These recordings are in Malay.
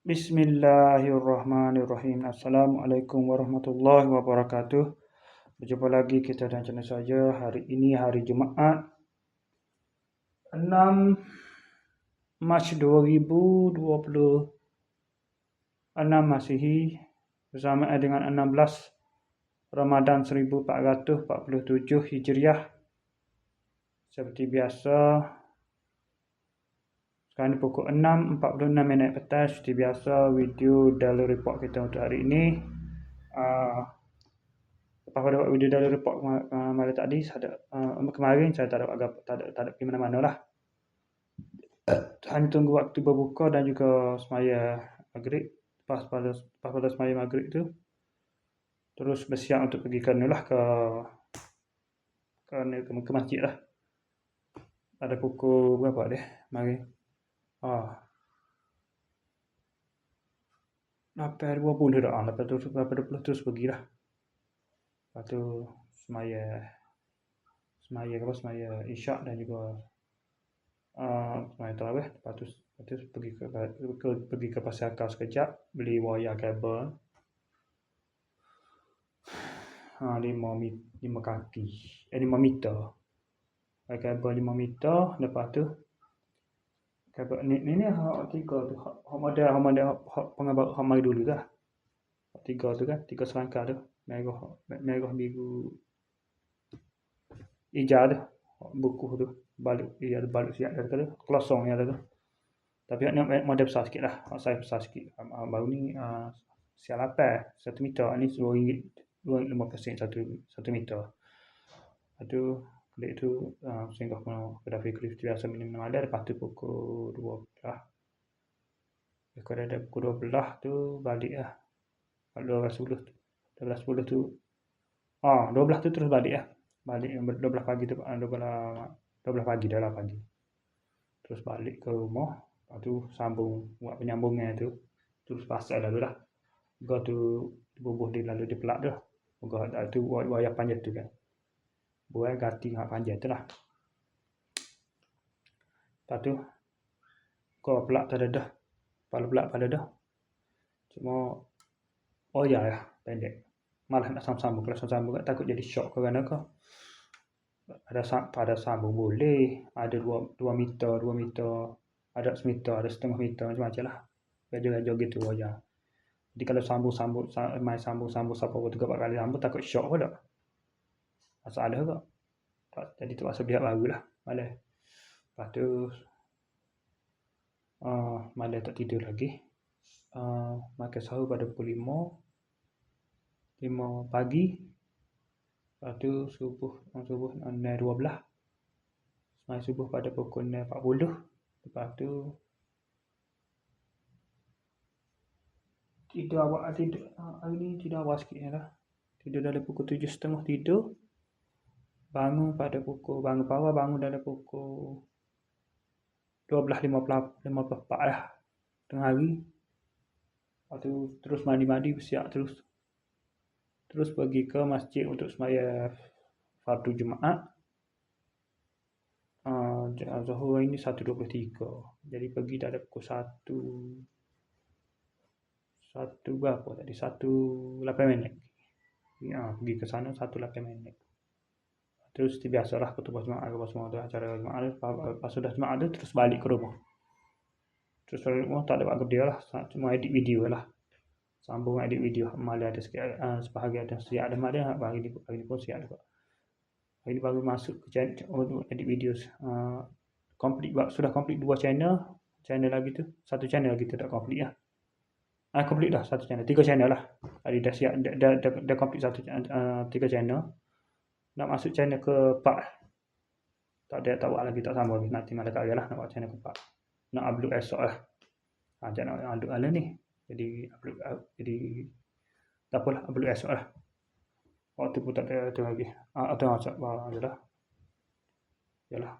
Bismillahirrahmanirrahim. Assalamualaikum warahmatullahi wabarakatuh. Berjumpa lagi kita dan channel saya. Hari ini hari Jumaat 6 Mac 2026 Masihi bersamaan dengan 16 Ramadan 1447 Hijriah. Seperti biasa, sekarang ni pukul 6.46 petang. Seperti biasa, video daily report kita untuk hari ini. Lepas pada buat video daily report kemarin tadi, kemarin saya tak ada pergi mana-mana lah. Hanya tunggu waktu berbuka dan juga semaya maghrib. Lepas pada semaya maghrib tu, terus bersiap untuk pergi ke masjid lah. Pada pukul berapa dia? Mari. 8.20 dah. 8.20 terus pergilah. Lepas tu semaya isyak dan juga semaya tarawih. Lepas tu pergi ke pasar Akar sekejap, beli wayar kabel 5 meter. Kabel 5 meter. Lepas tu kabel ni hak 3 tu, hak model pengabar hak mari dulu dah. Hak 3 tu kan, 3 serangka tu, merah biru hijau tu, buku tu, balut siap dah tu, kelosong yang ada tu. Tapi ni model besar sikit lah, hak saya besar sikit. Baru ni siap 8 1 meter, ni RM2.50 1 meter. Lepas tu klik tu singgah ke kedai Fikri biasa minum ada. Lepas tu pukul 12. Kalau ada pukul 12 tu balik lah. 12.10 tu 12 tu terus balik lah. Balik 12 pagi tu 12 pagi dah lah pagi. Terus balik ke rumah. Lepas tu sambung buat penyambungan tu. Terus pasal lalu dah. Gua tu bubuh dia lalu dia pelak tu. Gua tu wayar panjat tu kan. Buat ganti hak panjat tu lah. Lepas tu kau pelak tak ada dah. Pelak pada dah. Cuma ya pendek. Malah nak sambung. Kalau sambung takut jadi shock ke kan kau. Pada sambung boleh. Ada 2 meter, ada semeter, ada setengah meter, macam-macam lah. Gajah gitu wayar. Jadi kalau sambung main sambung sampai 3-4 kali sambung takut shock pun tak. Masalah ke. Jadi terpaksa lihat baru lah. Malah. Lepas tu malah tak tidur lagi. Makan sahur pada pukul 5 pagi. Lepas tu subuh 12. Semai subuh pada pukul 40. Lepas tu tidur hari ni tidur awal sikit lah. Tidur dari pukul 7.30 tidur. Bangun dalam pukul 12.54 lah. Tengah hari. Lepas tu terus mandi bersiap terus pergi ke masjid untuk semaya fardu Jumaat. Zuhur ini 1.23. Jadi pergi dah ada pukul 1 berapa tadi? 1.8 minit. Pergi ke sana 1.8 minit. Terus biasalah khutbah Jumaat apa semua tu, acara Jumaat. Lepas sudah Jumaat tu terus balik ke rumah. Terus balik rumah tak ada buat kerja lah, cuma edit video lah. Sambung edit video. Malah ada sikit sebahagian ada siap ada malah hari ni pun siap juga. Hari ni baru masuk ke channel edit video. Sudah complete 2 channel lagi tu. 1 channel lagi tu tak complete lah. Complete dah 1 channel, 3 channel lah. Hari dah siap dah complete 3 channel. Nak masuk channel ke 4. Tak buat lagi, tak sambung lagi. Nanti malah karya lah nak buat channel ke 4. Nak upload esok lah. Jangan nak upload lah ni. Jadi tak apalah, upload esok lah. Waktu pun tak ada tu lagi. Atau macam adalah. Yalah.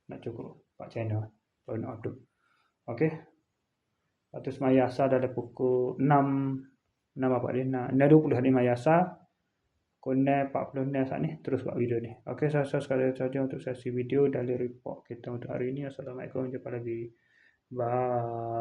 Nak cukup 4 channel baru nak upload. Okey. Lepas tu semaya asar dah ada pukul 6 apa dia? 6.20 hari semaya asar. Pukul 6.40 saat ni terus buat video ni. Okey, saya sekali saja untuk sesi video daily report kita untuk hari ini. Assalamualaikum, jumpa lagi. Bye.